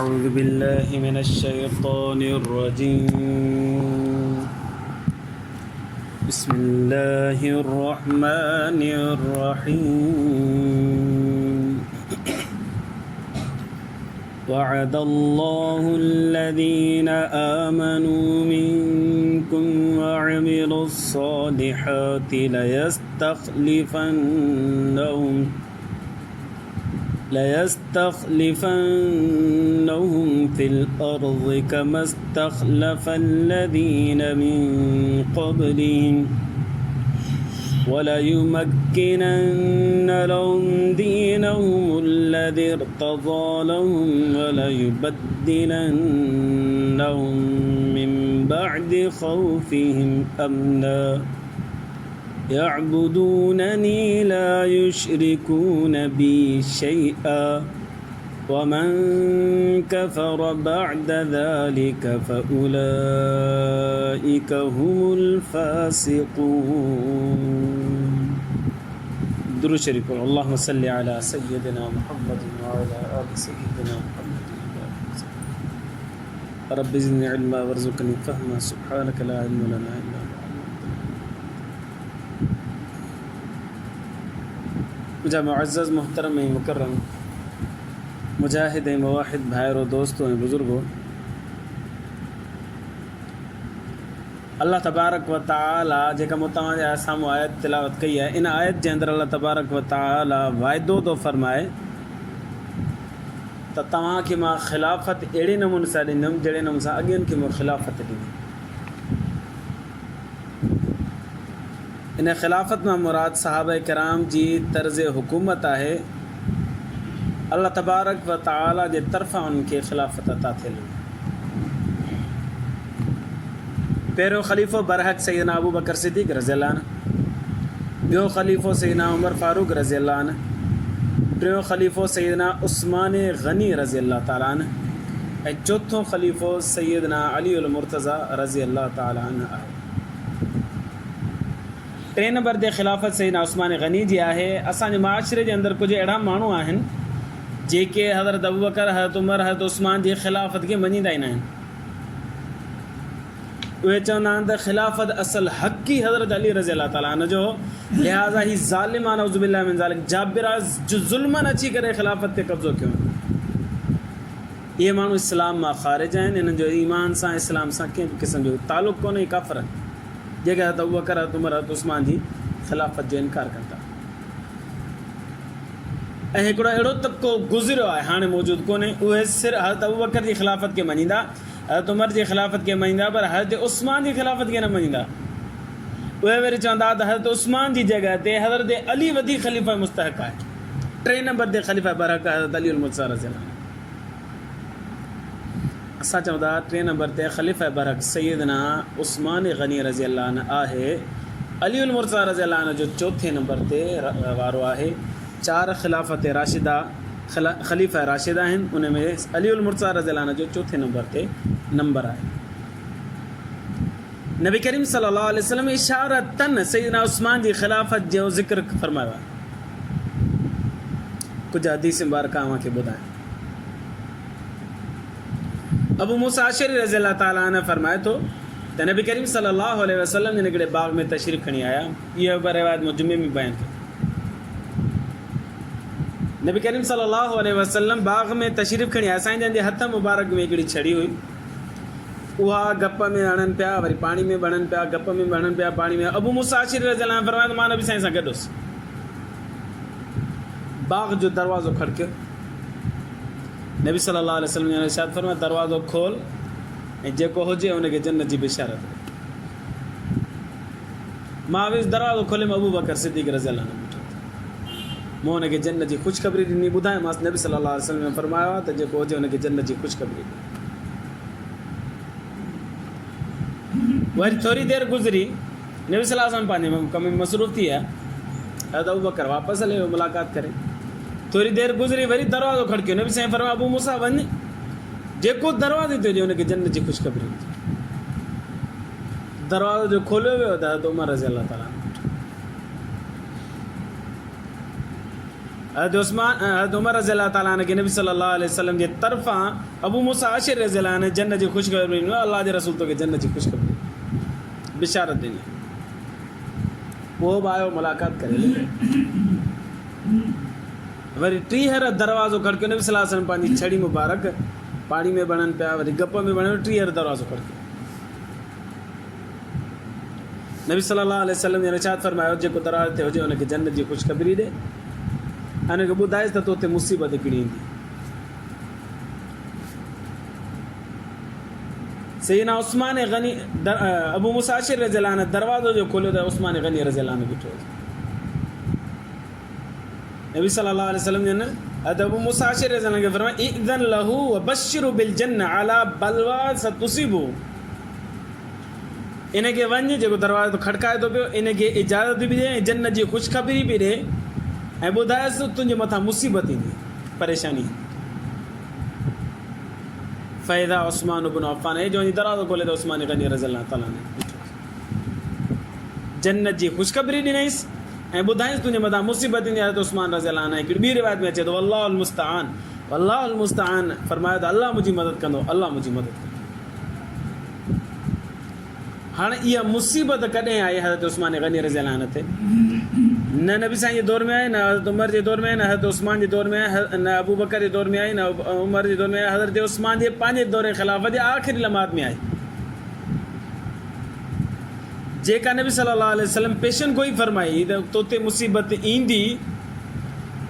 أعوذ بالله من الشيطان الرجيم. بسم الله الرحمن الرحيم. وعد الله الذين آمنوا منكم وعملوا الصالحات ليستخلفنهم في الأرض كما استخلف الذين من قبلهم وليمكنن لهم دينهم الذي ارتضى لهم وليبدلنهم من بعد خوفهم أمنا يعبدونني لا يشركون بي شيئا ومن كفر بعد ذلك فأولئك هم الفاسقون. درود شريف. اللهم صل على سيدنا محمد وعلى آل سيدنا محمد رب زدني علما وارزقني فهما سبحانك لا علم لنا إلا मुझा मुअज़्ज़ज़ मोहतरम मुकर्रम मुजाहिद मवाहिद भाइरों दोस्तों बुज़ुर्गों, अल्लाह तबारक व तआला जेका मूं तव्हांजे साम्हूं आयत तिलावत कई आहे, इन आयत जे अंदरि अल्लाह तबारक व तआला वाइदो थो फरमाए त तव्हांखे मां ख़िलाफ़त अहिड़े नमूने सां ॾींदुमि जहिड़े नमूने सां अॻियनि खे मां ख़िलाफ़त ॾिनी। इन ख़िलाफ़त में मुराद सहाबा कराम जी तर्ज़ हुकूमत आहे। अल्लाह तबारक व तआला जे तरफ़ां उनखे ख़िलाफ़त अता थियल। पहिरियों ख़लीफ़ो बरहक़ सैयदना अबू बकर सिद्दीक़ रज़ियल्लाहु अन्हु, ॿियो ख़लीफ़ो सैयदना उमर फारूक रज़ियल्लाहु अन्हु, टियों ख़लीफ़ो सैयदना उस्मान गनी रज़ियल्लाहु ताला अन्हु ऐं चोथों ख़लीफ़ो सैयदना अली उल मुर्तज़ा रज़ियल्लाहु ताला अन्हु आहे। 3 नंबर ते ख़िलाफ़त सैयदना उस्मान गनी जी आहे। असांजे माशरे जे अंदरि कुझु अहिड़ा माण्हू आहिनि जेके हज़रत अबू बकर, हज़रत उमर, हज़रत उस्मान जी ख़िलाफ़त खे मञींदा ई न आहिनि। उहे चवंदा आहिनि त ख़िलाफ़त असल हक़ ई हज़रत अली रज़ियल्लाहु ताला अन्हु जो, लिहाज़ा ही ज़ालिमाना औज़ु बिल्लाहि मिन ज़ालिक जाबिरा जो ज़ुल्मनि अची करे ख़िलाफ़त ते कब्ज़ो कयो। इहे माण्हू इस्लाम मां ख़ारिज आहिनि। इन्हनि जो ईमान सां इस्लाम सां कंहिं बि क़िस्म जो तालुक़ु कोन्हे। काफ़िर जेके हज़रत अबू बकर, हज़रत उमर, हज़रत उस्मान जी ख़िलाफ़त जो इनकार कनि था। ऐं हिकिड़ो अहिड़ो तबिक़ो गुज़रियो आहे, हाणे मौजूदु कोन्हे। उहे सिर्फ़ु हज़रत अबू बकर जी ख़िलाफ़त खे मञींदा, हज़रत उमर जी ख़िलाफ़त खे मञींदा, पर हज़रत उस्मान जी ख़िलाफ़त खे न मञींदा। उहे वरी चवंदा त हज़रत उस्मान जी जॻह ते हज़रत अली वधीक ख़लीफ़ा मुस्तहक़ आहे। 3 नंबर ते ख़लीफ़ा बरहक़ हज़रत अली उल मुर्तज़ा रज़ियल्लाहु अन्हु। असां चवंदा 3 नंबर ते ख़लीफ़ा बरहक़ सैयदना उस्मान गनी रज़ियल्लाहु अन्हु आहे। अली उल मुर्तज़ा रज़ियल्लाहु अन्हु जो 4 नंबर ते वारो आहे। 4 ख़िलाफ़त राशिदा ख़लीफ़ा राशिदा आहिनि, उन में अली उल मुर्तज़ा रज़ियल्लाहु अन्हु जो 4 नंबर ते नंबर आहे। नबी करीम सल्लल्लाहु अलैहि वसल्लम इशारतन सैयदना उस्मान जी ख़िलाफ़त जो ज़िक्र फरमायो आहे। कुझु हदीस मुबारक तव्हांखे ॿुधायां। अबू मूसा अशरी रज़ियल्लाहु ताला अन्हु फरमाए थो त नबी करीम सल्लल्लाहु अलैहि वसल्लम जिन हिकिड़े बाग़ में तशरीफ़ खणी आया। इहा रिवायत मूं जुमे में बयानु कई। नबी करीम सल्लल्लाहु अलैहि वसल्लम बाग़ में तशरीफ़ खणी आया। साईं जन जे हथ मुबारक में हिकिड़ी छड़ी हुई। उहा गप में हणनि पिया, वरी पाणी में बणनि पिया, गप में बणनि पिया, पाणी में। अबू मूसा अशरी रज़ियल्लाहु अन्हु फरमाए त मां नबी साईं सां गॾु हुउसि। बाग़ जो दरवाज़ो खड़कियो। नबी सल्लल्लाहु अलैहि वसल्लम इरशाद फरमाया दरवाज़ो खोल ऐं जेको हुजे उनखे जन्नत जी बिशारत। मां वियुसि, दरवाज़ो खोले में अबू बकर सिद्दीक़ रज़ियल्लाहु अन्हु बीठो। मां हुनखे जन्नत जी ख़ुशख़बरी ॾिनी। ॿुधायोमांसि नबी सल्लल्लाहु अलैहि वसल्लम फरमायो आहे त जेको हुजे हुनखे जन्नत जी ख़ुशख़बरी ॾिनी। वरी थोरी देरि गुज़री, नबी सल्लल्लाहु अलैहि वसल्लम पंहिंजे कम में मसरूफ़ थी विया। हज़रत अबू बकर वापसि हले वियो मुलाक़ात करे। थोरी देरि गुज़री, वरी दरवाज़ो खड़कियो। नबी साईं फरमाया अबू मूसा वञ, जेको दरवाज़े ते हुजे हुनखे जन्नत जी ख़ुशख़बरी ॾिजे। दरवाज़ो जो खोलियो वियो त हज़रत उमर रज़ियल्लाहु ताला हज़रत उमर रज़ियल्लाहु ताला अन्हु खे नबी सल्लल्लाहु अलैहि वसल्लम जे तरफ़ां अबू मूसा आशिर रज़ियल्लाहु अन्हु जन्नत जी ख़ुशख़बरी ॾिनी, अल्लाह जे रसूल तोखे जन्नत जी ख़ुशख़बरी बिशारत ॾिनी। पोइ बि आयो मुलाक़ात करे वरी 30 दरवाज़ो खड़कियो। नबी सल्लल्लाहु अलैहि वसल्लम पंहिंजी छड़ी मुबारक पाणी में बणनि पिया, वरी गप में बणनि, 30 दरवाज़ो खड़कियो। नबी सल्लल्लाहु अलैहि वसल्लम ने इरशाद फरमायो जेको दरवाज़े ते हुजे हुनखे जन्नत जी ख़ुशख़बरी ॾे, हिनखे ॿुधाइसि त तोते मुसीबत हिकिड़ी ईंदी। सैयदना उस्मान गनी अबू मूसा आशिर रज़ियल्लाहु अन्हु दरवाज़ो जो खोलियो त उस्मान गनी रज़ियल्लाहु अन्हु बीठो। नबी सल्लल्लाहु अलैहि वसल्लम ने अबू मूसा आशिर रज़ियल्लाहु अन्हु खे फरमाया इज़न लहू व बश्शिरु बिल जन्नह अला बलवा सतुसिबु, इनखे वञ जेको दरवाज़ो तो खड़काए थो पियो, इनखे इजाज़त बि ॾे, जन्नत जी ख़ुशख़बरी बि ॾे ऐं ॿुधायसि तुंहिंजे मथां मुसीबत ईंदी, परेशानी। फ़ैज़ा उस्मान इब्न अफ़्फ़ान जो वञी दरवाज़ो खोले त उस्मान गनी रज़ियल्लाहु ताला जन्नत जी ख़ुशख़बरी ॾिनईसि ऐं ॿुधाईंसि तुंहिंजे मथां मुसीबत ईंदी आहे। त उस्मान रज़ियल्लाहु अन्हु हिकिड़ी ॿी रिवायत में अचे थो अल्लाहुल मुस्तआन, अल्लाहुल मुस्तआन फरमायो त अल्लाह मुंहिंजी मदद कंदो, अल्लाह मुंहिंजी मदद कंदो। हाणे इहा मुसीबत कॾहिं आई हज़रत उस्मान गनी रज़ियल्लाहु अन्हु ते? न नबी साईं जे दौर में आई, न हज़रत उमर जे दौर में आई, न हज़रत उस्मान जे दौर में आई, न अबू बकर जे दौर में आई, न उमर जे दौर में आई, हज़रत उस्मान जे पंहिंजे दौर ख़िलाफ़त जे आख़िरी लम्हात में आई। जेका नबी सल्लल्लाहु अलैहि वसल्लम पेशन गोई फरमाई त तोते मुसीबत ईंदी,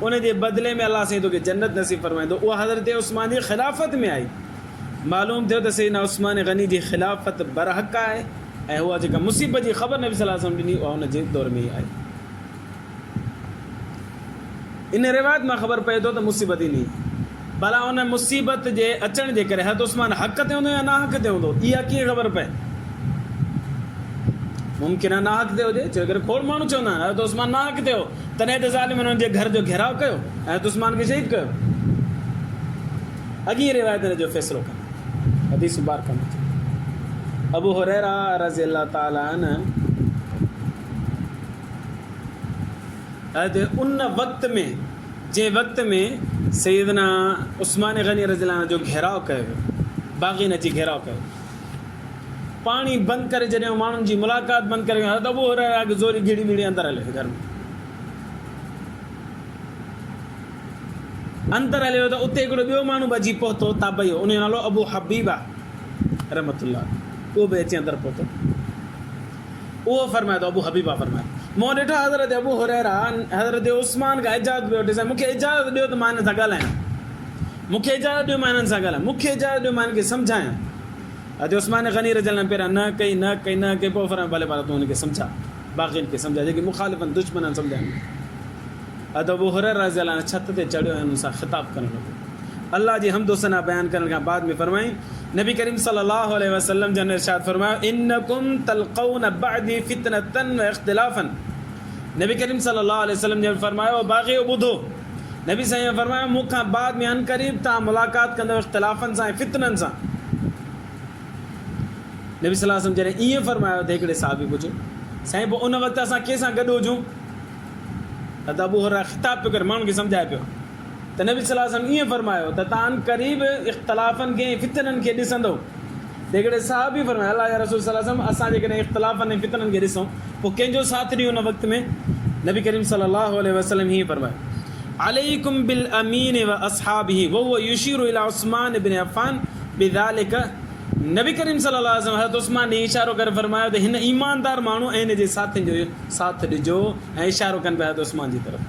उन जे बदिले में अल्लाह साईं तोखे जन्नत नसीब फरमाईंदो, उहा हज़रत उस्मान जी ख़िलाफ़त में आई। मालूम थियो त सैयदना उस्मान गनी जी ख़िलाफ़त बरहक़ आहे ऐं उहा जेका मुसीबत जी ख़बर नबी सल्लल्लाहु अलैहि वसल्लम ॾिनी उहा हुन जे दौर में ई आई। इन रिवायत मां ख़बर पए थो त मुसीबत ईंदी, भला उन मुसीबत जे अचण जे करे हज़रत उस्मान हक़ ते हूंदो या ना हक़ ते हूंदो, इहा कीअं ख़बर पए? मुमकिन आहे ना हक़ ते हुजे, छो करे खोड़ माण्हू चवंदा आहिनि हज़रत उस्मान ना हक़ ते हो, तॾहिं त ज़ालिमनि हुननि जे घर जो घेराव कयो ऐं हज़रत उस्मान खे शहीद कयो। अॻी रिवायत हिन जो फ़ैसिलो कनि, हदीस बार कनि। अबू हुरैरा रज़ियल्लाहु ताला अन्हु उन वक़्त में जंहिं वक़्त में सैयदना उस्मान गनी रज़ियल्लाहु अन्हु जो घेराव कयो वियो, बाग़ीन अची घेराव कयो, पाणी बंदि करे जॾहिं माण्हुनि जी मुलाक़ात बंदि करे त अबू हुरैरा खे ज़ोरी घिड़ी मिड़ी अंदरि हले घर में, अंदरि हलियो त उते हिकिड़ो ॿियो माण्हू बि अची पहुतो ताबई, उन जो नालो अबू हबीबा रहमतुल्लाह, उहो बि अची अंदरि पहुतो। उहो फरमाए थो, अबू हबीबा फरमाए मूं ॾिठो हज़रत अबू हुरैरा हज़रत उस्मान खां इजाज़त पियो वठे, मूंखे इजाज़त ॾियो त मां हिन सां ॻाल्हायां, मूंखे इजाज़त ॾियो मां हिननि सां ॻाल्हायां, मूंखे इजाज़त ॾियो मां हिनखे सम्झायां। हज़रत उस्मान गनी रज़ियल्लाहु अन्हु पहिरियां न कई पोइ फरमाए भले भले तूं हुनखे सम्झा, बाक़ीनि खे सम्झा, जेके मुखालिफ़नि दुश्मननि सम्झाइनि। हज़रत अबू हुरैरा रज़ियल्लाहु अन्हु छित ते चढ़ियो ऐं हुन सां ख़िताब करणु लॻो, अल्लाह जी हम्द सना बयानु करण खां बाद में फरमाई नबी करीम सल्लल्लाहु अलैहि वसल्लम जन इरशाद फरमायो इन्नकुम तलक़ौन बअदी फितनतन व इख्तिलाफन। नबी करीम सल्लल्लाहु अलैहि वसल्लम जन फरमायो बाग़ियो ॿुधो, नबी साईं फरमायो मूंखां बाद में अन क़रीब तव्हां मुलाक़ात कंदव इख्तिलाफ़नि सां ऐं फितननि सां। नबी सल्लल्लाहु अलैहि वसल्लम जॾहिं ईअं फरमायो त हिकिड़े साहबी पुछो साईं पोइ उन वक़्तु असां कंहिंसां गॾु हुजूं? त अबू हुरैरा ख़िताब पियो करे माण्हुनि खे सम्झाए पियो त नबी सल्लल्लाहु अलैहि वसल्लम ईअं फरमायो त तव्हां क़रीब इख़्तिलाफ़नि खे फितननि खे ॾिसंदो। हिकिड़े साहबी फरमायो अल्लाह जा रसूल सल्लल्लाहु अलैहि वसल्लम असां जेकॾहिं इख़्तिलाफ़नि ऐं फितननि खे ॾिसूं पोइ कंहिंजो साथ ॾियूं उन वक़्त में? नबी करीम सल्लल्लाहु अलैहि वसल्लम हीअं फरमायो अलैकुम बिल अमीन व असहाबिही व हुव युशीरु इला उस्मान इब्न अफ़्फ़ान बिज़ालिका। नबी करीम सल्लल्लाहु अलैहि वसल्लम हज़रत उस्मान ॾे इशारो करे फरमायो त हिन ईमानदार माण्हू ऐं हिन जे साथियुनि जो साथ ॾिजो ऐं इशारो कनि पिया हज़रत उस्मान जी तरफ़,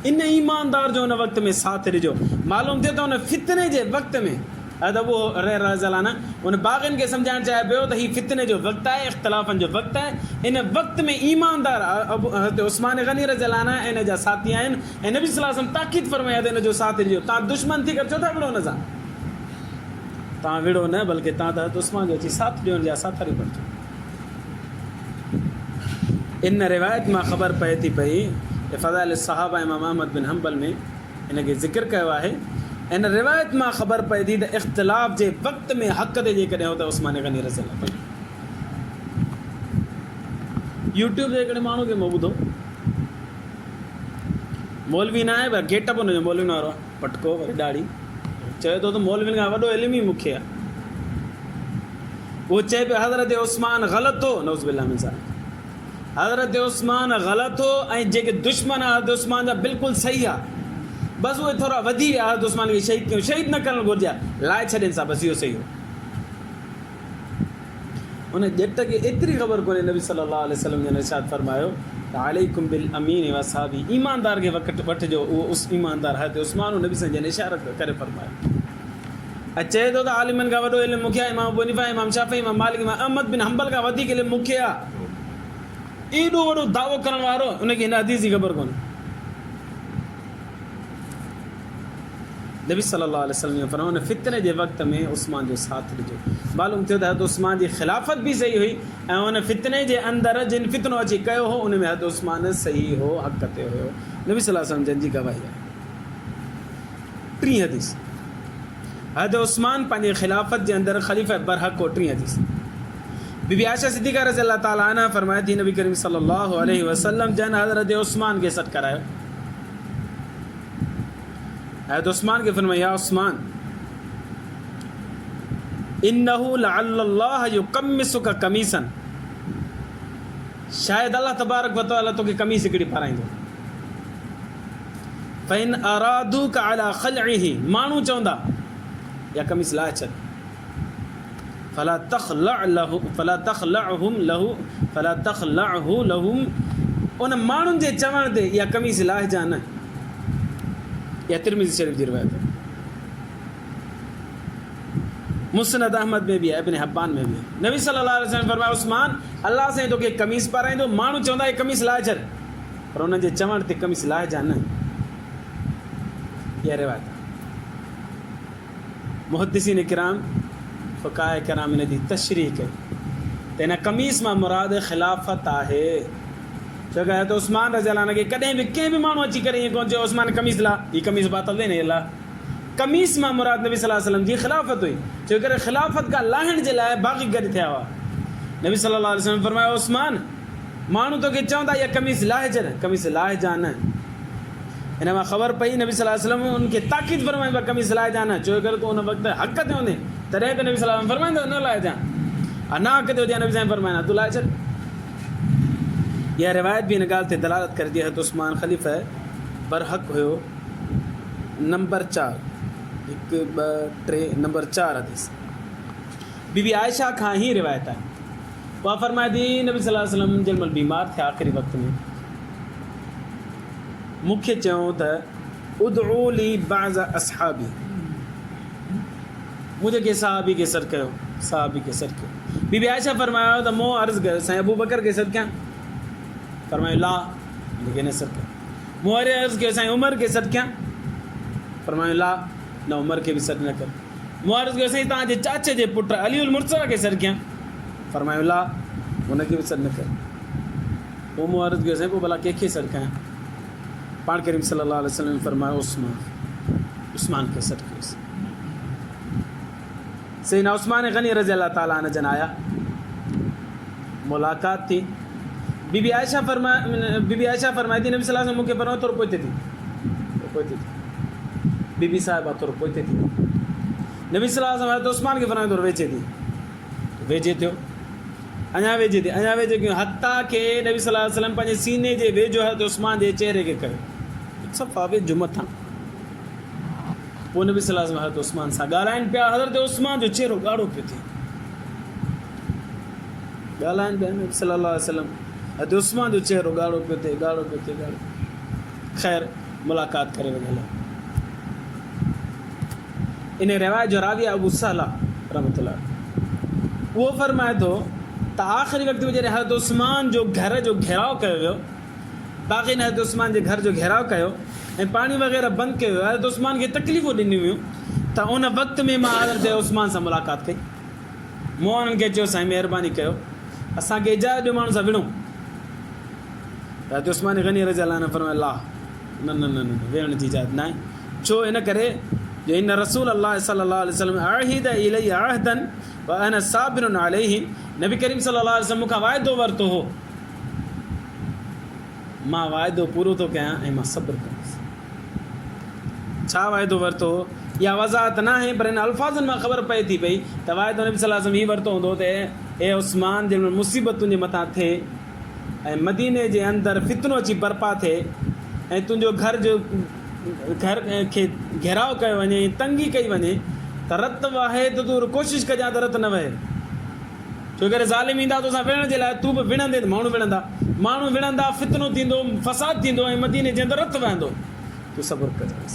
इन ईमानदार जो उन वक़्त में साथ ॾिजो। मालूम थिए त हुन फितने जे वक़्त में हज़रत अबू हुरैरा रज़ियल्लाहु अन्हु उन बाग़िन खे सम्झाइणु चाहे पियो त हीउ फितने जो वक़्तु आहे, इख़्तिलाफ़नि जो वक़्तु आहे, इन वक़्त में ईमानदार हज़रत उस्मान गनी रज़ियल्लाहु अन्हु ऐं इन जा साथी आहिनि ऐं नबी सल्लल्लाहु अलैहि वसल्लम ताक़ीद फरमाया त इन जो साथ ॾिजो। तव्हां दुश्मन थी करे छो था विड़ो हुन सां? तव्हां विड़ो न बल्कि तव्हां त हज़रत उस्मान जो अची साथ ॾियो, हुन जा साथी बणिजो। इन रिवायत मां ख़बर पए थी पई फ़ज़ाइल सहाबा इमाम अहमद बिन हंबल में इनखे ज़िक्र कयो आहे। इन रिवायत मां ख़बर पए थी त इख़्तिलाफ़ जे वक़्त में हक़ ते जेकॾहिं हो त उस्मान गनी रज़ियल्लाहु अन्हु। यूट्यूब जे हिकिड़े माण्हू खे मां ॿुधो मौलवी न आहे, पर गेटअप हुनजो मौलवी वारो आहे, पटको वरी दाढ़ी, चए थो त मौलवियुनि खां वॾो इल्म ई मूंखे आहे। उहो चए पियो हज़रत उस्मान ग़लति हो, नौज़ुबिल्लाह मिन ज़ालिक, हज़रत उस्मान ग़लति हो, ऐं जेके दुश्मन आहे हज़रत उस्मान जा बिल्कुलु सही आहे, बसि उहे थोरा वधी विया, हज़रत उस्मान खे शहीद कयूं, शहीद न करणु घुरिजे, लाइ छॾनि सां, बसि इहो सही हो। उन ॼट खे एतिरी ख़बर कोन्हे, नबी सल्लल्लाहु अलैहि वसल्लम जन इरशाद फरमायो त अलैकुम बिल अमीन व असहाबी, ईमानदार खे वठिजो, उहो उस ईमानदार हज़रत उस्मान नबी सां जन इशारो करे फरमायो। ऐं चए थो त आलिमनि खां वॾो इल्मु मूंखे आहे, इमाम अबू हनीफ़ा, इमाम शाफ़ी, इमाम मालिक, इमाम अहमद बिन हंबल खां वधीक इल्मु मूंखे आहे। एॾो वॾो दावो करण वारो, उनखे हिन हदीस जी ख़बर कोन्हे। नबी सल्लल्लाहु अलैहि वसल्लम जो फरमानो, फितने जे वक़्त में उस्मान जो साथ ॾिजो। मालूम थियो त हज़रत उस्मान जी ख़िलाफ़त बि सही हुई, ऐं उन फितने जे अंदरि जिन फितनो अची कयो हो, उन में हज़रत उस्मान सही हो, हक़ ते हुयो। नबी सल्लल्लाहु अलैहि वसल्लम जंहिंजी गवाही आहे। टीं हदीस, हज़रत उस्मान पंहिंजे ख़िलाफ़त जे अंदरि ख़लीफ़ा बरहक़ हो। टीं हदीस, बीबी आयशा सिद्दीक़ा रज़ियल्लाहु ताला अन्हा फरमाए थी, नबी करीम सल्लल्लाहु अलैहि वसल्लम जन हज़रत उस्मान खे सॾु करायो। हज़रत उस्मान खे फरमाया, या उस्मान इन्नहु लअल्लल्लाह युकम्मिसुका कमीसन, शायदि अल्लाह तबारक व तआला तोखे कमीस हिकिड़ी पाराईंदो। फ़इन अरादूका अला ख़लइही, माण्हू चवंदा या कमीस लाहे छॾ, फला तख़लअहु लहुम, उन माण्हुनि जे चवण ते इहा कमीस लाहिजा न। या तिरमिज़ी शरीफ़ जी रिवायत है, मुस्नद अहमद में भी है, इब्न हिब्बान में भी है। नबी सल्लल्लाहु अलैहि वसल्लम फरमाया, उस्मान अल्लाह साईं तोखे कमीस पाराईंदो, माण्हू चवंदा इहा कमीस लाहे छॾ, पर उन्हनि जे चवण ते कमीस लाहिजा न। इहा रिवायत मुहद्दिसीन किराम, फ़ुक़हा किराम इन जी तशरीह कई त हिन कमीस मां मुराद ख़िलाफ़त आहे। छो कि हज़रत उस्मान रज़ियल्लाहु अन्हु खे कॾहिं बि कंहिं बि माण्हू अची करे ईअं कोन चयो उस्मान कमीस ला, हीअ कमीस बातल दे न ला। कमीस मां मुराद नबी सल्लल्लाहु अलैहि वसल्लम जी ख़िलाफ़त हुई, छो करे ख़िलाफ़त खां लाहिण जे लाइ बाक़ी गॾु थिया हुआ। नबी सल्लल्लाहु अलैहि वसल्लम फरमायो, उस्मान माण्हू तोखे चवंदा इहा कमीस लाहे छॾ, कमीस लाहिजा न। हिन मां ख़बर पई नबी सल्लल्लाहु अलैहि वसल्लम उनखे ताक़ीद फरमाईंदो कमीस लाहिजा न, छो करे तूं उन वक़्तु हक़ ते हूंदे, तॾहिं त नबी सल्लल्लाहु अलैहि वसल्लम फरमाईंदो न लाहिजा, अना हक़ ते हुजे नबी साईं फरमाईंदा तूं लाहे छॾ। इहा रिवायत बि हिन ॻाल्हि ते दलालत करे थी, हज़रत उस्मान ख़लीफ़ा बरहक़ हुयो। नंबर 4, 1 2 3 नंबर 4 हदीस बीबी आयशा खां ही रिवायत आहे। उहा फरमाए थी, नबी सल्लल्लाहु अलैहि वसल्लम जंहिं महिल बीमार थिया आख़िरी वक़्त में, मूंखे चयो त उदउ ली बाज़ असहाबी, मुंहिंजे के सहाबी खे सॾु कयो, सहाबी खे सॾु कयो। बीबी आयशा फरमायो त मूं अर्ज़ु कयो साईं अबू बकर खे सॾु कयां, फरमायो ला, मूंखे न सॾु कयो। मूं वरी अर्ज़ु कयो साईं उमर खे सॾु कयां, फरमायो ला, न उमर खे बि सॾु न कर। मूं अर्ज़ु कयो साईं तव्हांजे चाचे जे पुटु अली उल मुर्तज़ा खे सॾु कयां, फरमायो ला, हुनखे बि सॾु न कर। पोइ मूं अर्ज़ु कयो साईं पोइ भला कंहिंखे सॾु कयां, पाण करीम सल्लल्लाहु अलैहि वसल्लम फरमायो उस्मान खे सॾु कयोसि। सैयदना उस्मान गनी रज़ियल्लाहु ताला अन्हु जन आया, मुलाक़ात थी। बीबी आयशा फरमाए थी, नबी सल्लल्लाहु अलैहि वसल्लम मूंखे फरमायो थोरो पोइते थी, बीबी साहिबा थोरो पोइते थी। नबी सल्लल्लाहु अलैहि वसल्लम उस्मान खे फरमायो थोरो वेझे थी, वेझे थियो, अञा वेझे थी, अञा वेझे कयूं, हता के नबी सल्लल्लाहु अलैहि वसल्लम पंहिंजे सीने जे वेझो हथ उस्मान जे चेहरे खे कयो, सफ़ा वेझो मथां। पोइ नबी सल्लल्लाहु अलैहि वसल्लम हज़रत उस्मान सां ॻाल्हाइनि पिया, हज़रत उस्मान जो चेहरो ॻाढ़ो पियो थिए, ॻाल्हाइनि पिया नबी सल्लल्लाहु अलैहि वसल्लम, हज़रत उस्मान जो चेहरो ॻाढ़ो पियो थिए, ॻाढ़ो पियो थिए, ॻाढ़ो। ख़ैर मुलाक़ात करे वञल। इन रिवायत जो रावी अबू सहला रहमतुल्लाह, उहो फरमाए थो त आख़िरी वक़्त में जॾहिं हज़रत उस्मान जो घर जो घेराव कयो वियो, बाक़ी हज़रत उस्मान जे घर जो घेराव कयो ऐं पाणी वग़ैरह बंदि कयो, हज़रत उस्मान खे तकलीफ़ूं ॾिनियूं हुयूं, त उन वक़्त में मां हज़रत उस्मान सां मुलाक़ात कई। मूं उन्हनि खे चयो साईं महिरबानी कयो असांखे इजाज़त ॾियो माण्हू सां विढ़ूं। हज़रत उस्मान गनी रज़ियल्लाहु अन्हु फरमायो ला, न न न न वेहण जी इजाज़त न आहे। छो? इन करे जो इन रसूल अल्लाह सल्लल्लाहु अलैहि वसल्लम अहीद इलैहि अहदन व अना साबिरुन अलैहि, नबी करीम सल्लल्लाहु अलैहि वसल्लम मूंखां वाइदो वरितो हो, मां वाइदो पूरो थो कयां ऐं मां सब्र कंदुसि। छा वाइदो वरितो या वज़ाहत न आहे पर हिन अल्फाज़नि मां ख़बर पए थी पई त वाइदो नबी सल्लल्लाहु अलैहि वसल्लम हीअ वरितो हूंदो त ए उस्मान जंहिं महिल मुसीबतुनि जे मथां थिए ऐं मदीने जे अंदरि फितनो अची बर्पा थिए ऐं तुंहिंजो घर खे घेराव कयो वञे तंगी कई वञे त रत वहे त तूं कोशिशि कजां त रत न वहे छो करे ज़ालिम ईंदा तोसां विढ़ण जे लाइ तूं बि विढ़ंदे त माण्हू विढ़ंदा फितनो थींदो फ़साद थींदो ऐं मदीने जे अंदरि रत वहंदो तूं सबुरु कजांइ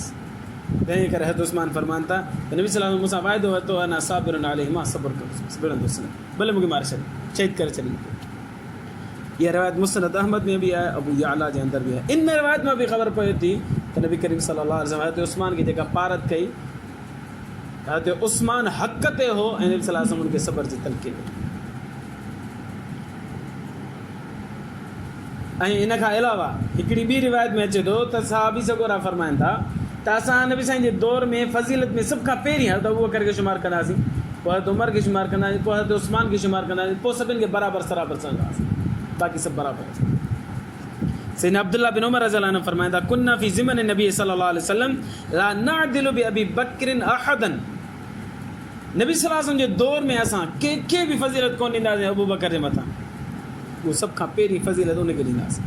तंहिं करे हज़रत उस्मान फरमाइनि था त नबी सल्लल्लाहु अलैहि वसल्लम मूंसां वाइदो वरितो अना साबिरुन अलैहि मां सबुरु कंदुसि विढ़ंदुसि न भले मूंखे मारे छॾ शहीद करे छॾी इहा रिवायत मुस्नद अहमद में बि आहे अबू याला जे अंदरि बि आहे इन रिवायत में बि ख़बर पए थी त नबी करीम सल्लल्लाहु अलैहि वसल्लम हज़रत उस्मान खे जेका पारत कई हज़रत उस्मान हक़ ते हो ऐं नबी सल्लल्लाहु अलैहि वसल्लम उनखे सबर जी तलक़ीन ऐं इन खां अलावा हिकिड़ी ॿी रिवायत में अचे थो त सहाबी सगोरा फरमाइनि था त असां नबी साईं जे दौर में फज़ीलत में सभ खां पहिरीं हज़रत अबू बकर खे शुमार कंदासीं पोइ हज़रत उमर खे शुमार कंदासीं पोइ हज़रत उस्मान खे शुमार कंदासीं पोइ सभिनि खे बराबरि सम्झंदासीं बाक़ी सभु बराबरि सैयदना अब्दुल्लाह बिन उमर रज़ियल्लाहु अन्हु फरमाइनि था कुन्ना फी ज़िमन नबी सल्लल्लाहु अलैहि वसल्लम ला नअदिलु बि अबी बकरिन अहदन नबी सल्लल्लाहु अलैहि वसल्लम जे दौर में असां कंहिंखे बि फज़ीलत कोन ॾींदासीं अबू बकर जे मथां उहो सभ खां पहिरीं फज़ीलत उनखे ॾींदासीं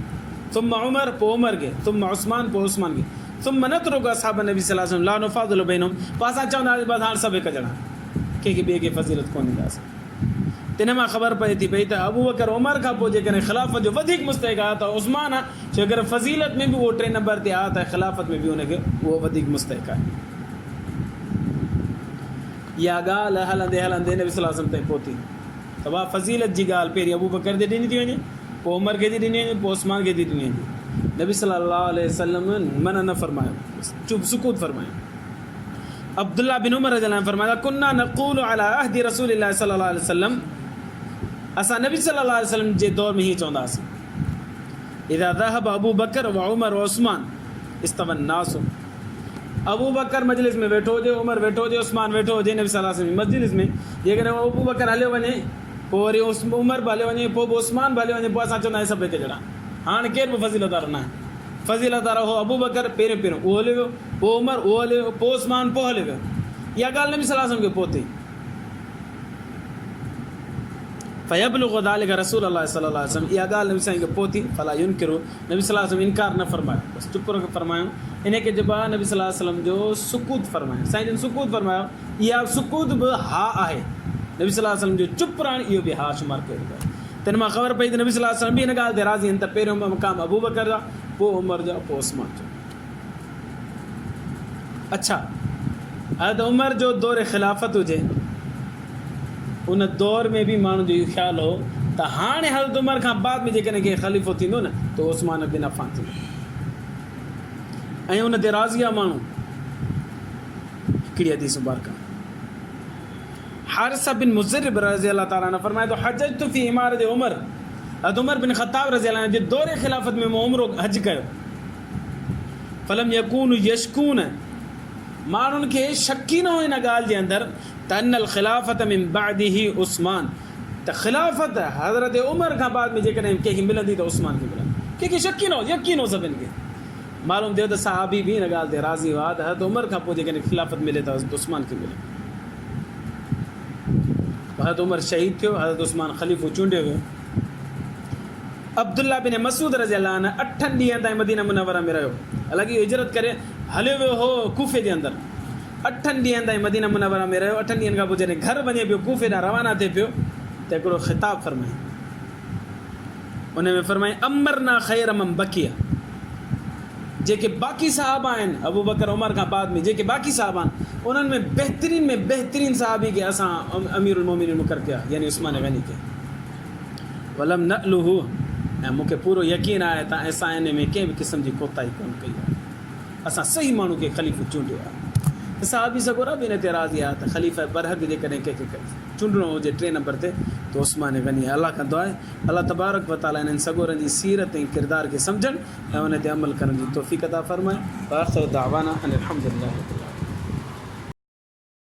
तुम उमर पोइ उमर खे तुम उस्मान पोइ उस्मान खे तुम नतरुक असहाब नबी सल्लल्लाहु अलैहि वसल्लम ला नुफ़ादिलु बैनहुम पोइ असां चवंदासीं बसि हाणे सभु हिकु ॼणा कंहिंखे ॿिए खे फज़ीलत कोन ॾींदासीं तिन मां ख़बर पए थी पई त अबू बकर उमर खां पोइ जेकॾहिं ख़िलाफ़त जो वधीक मुस्तहिक़ आहे त उस्मान आहे छो करे फज़ीलत में बि उहो 3 नंबर ते आहे त ख़िलाफ़त में बि उनखे उहो वधीक मुस्तहिक़ आहे इहा ॻाल्हि हलंदे हलंदे नबी सल्लल्लाहु अलैहि वसल्लम ताईं पहुती त उहा फज़ीलत जी ॻाल्हि पहिरीं अबू बकर ते ॾिनी थी वञे पोइ उमर खे थी ॾिनी वञे पोइ उस्मान खे थी ॾिनी वञे नबी सल्लल्लाहु अलैहि वसल्लम मना न फरमायो चुप सुकूत फरमायो अब्दुल्लाह बिन उमर रज़ियल्लाहु अन्हु फरमाया कुन्ना नक़ूलु अला अहदी रसूलिल्लाह सल्लल्लाहु अलैहि वसल्लम असां नबी सल्लल्लाहु अलैहि वसल्लम जे दौर में हीअं चवंदासीं इज़ा ज़हब अबू बकर व उमर व उस्मान इस्तवन नास अबू बकर मजलिस में वेठो हुजे उमर वेठो हुजे उस्मान वेठो हुजे नबी सल्लल्लाहु अलैहि वसल्लम मजलिस में जेकॾहिं अबू बकर हलियो वञे पोइ वरी उमर बि हलियो वञे पोइ उस्मान बि हलियो वञे पोइ असां चवंदा आहियूं सभु हिकु ॼणा हाणे केरु बि फज़ीलत वारो न आहे फज़ीलत वारो हो अबू बकर पहिरियों उहो हलियो वियो पोइ उमर उहो हलियो वियो पोइ उस्मान पोइ हलियो वियो इहा ॻाल्हि नबी सल्लल्लाहु अलैहि वसल्लम खे पहुती फ़यबलुग़ु ज़ालिका रसूल अल्लाह सल्लल्लाहु अलैहि वसल्लम इहा ॻाल्हि नबी साईं खे पहुती फला युनकिरु नबी सल्लल्लाहु अलैहि वसल्लम इनकार न फरमायो बसि चुप खे फरमायो इन खे जवाबु नबी सल्लल्लाहु अलैहि वसल्लम जो सुकूत फरमायो साईं जन सुकूत फरमायो इहा सुकूत बि हा आहे नबी सल्लल्लाहु अलैहि वसल्लम जो चुप रहणु इहो बि हा शुमार कयो वियो तिन मां ख़बर पई त नबी सल्लल्लाहु अलैहि वसल्लम बि हिन ॻाल्हि ते राज़ी आहिनि त पहिरियों मक़ाम अबू बकर जा पोइ उमर जा पोइ उस्मान जो अच्छा हज़रत उमर जो दौर ख़िलाफ़त हुजे उन दौर में बि माण्हुनि जो इहो ख़्यालु हो त हाणे हज़रत उमर खां बाद में जेकॾहिं कंहिं ख़लीफ़ो थींदो न त उस्मान बिन अफ़ान थींदो ऐं उन ते राज़ी आहे माण्हू हिकिड़ी हदीस मुबारक हारिसा बिन मुज़र्रिब रज़ी अल्लाह ताला ने फरमाए तो हजतु फी इमारत उमर हज़रत उमर बिन ख़त्ताब रज़ी अल्लाह जे दौर ख़िलाफ़त में उमरो हज कयो फलम यकून यशकून माण्हुनि खे शक ई न हो इन ॻाल्हि जे अंदरि त अनल ख़िलाफ़त मिन बादिही उस्मान त ख़िलाफ़त हज़रत उमर खां बाद में जेकॾहिं कंहिंखे मिलंदी त उस्मान खे मिलंदी कंहिंखे शक ई न हो यकीन हो सभिनि खे मालूम थियो त सहाबी बि हिन ॻाल्हि ते राज़ी हुआ त हज़रत उमर खां पोइ जेकॾहिं ख़िलाफ़त मिले त हज़रत उस्मान खे मिले हज़रत उमर शहीद थियो हज़रत उस्मान ख़लीफ़ो चूंडियो वियो अब्दुल्ला बिन मसूद रज़ी अल्लाह अन्हु 8 ॾींहं ताईं मदीना मुनव्वरा में रहियो हालांकि हिजरत करे हलियो वियो हो कूफ़े जे अंदरि 8 ॾींहं ताईं मदीना मुनव्वरा में रहियो 8 ॾींहंनि खां पोइ जॾहिं घर वञे पियो कूफ़े ॾांहुं रवाना थिए पियो त हिकिड़ो ख़िताब फरमाई उन में फरमाई अमरना ख़ैर मम बकिया जेके बाक़ी साहबा आहिनि अबू बकर उमर खां बाद में जेके बाक़ी साहबा आहिनि उन्हनि में बहितरीन साहबी खे असां अमीरुल मोमिनीन मुक़रर कया यानी उस्मान गनी खे वलम नअलुहु ऐं मूंखे पूरो यकीन आहे त असां इन में कंहिं बि क़िस्म जी कोताही कोन कई आहे असां सही माण्हू खे ख़लीफ़ो चूंडियो आहे त साहबी सगोरा बि इन ते राज़ी आहे त ख़लीफ़ा बरहक़ जेकॾहिं कंहिंखे चूंडणो हुजे 3 नंबर ते त उस्मान गनी अलाह कंदो आहे अलाह तबारक व तआला इन्हनि सगोरनि जी सीरत ऐं किरदार खे सम्झणु ऐं उन ते अमल करण जी तौफ़ीक़ अता फ़रमाए। आख़िर दावाना अनिल हम्दुलिल्लाह।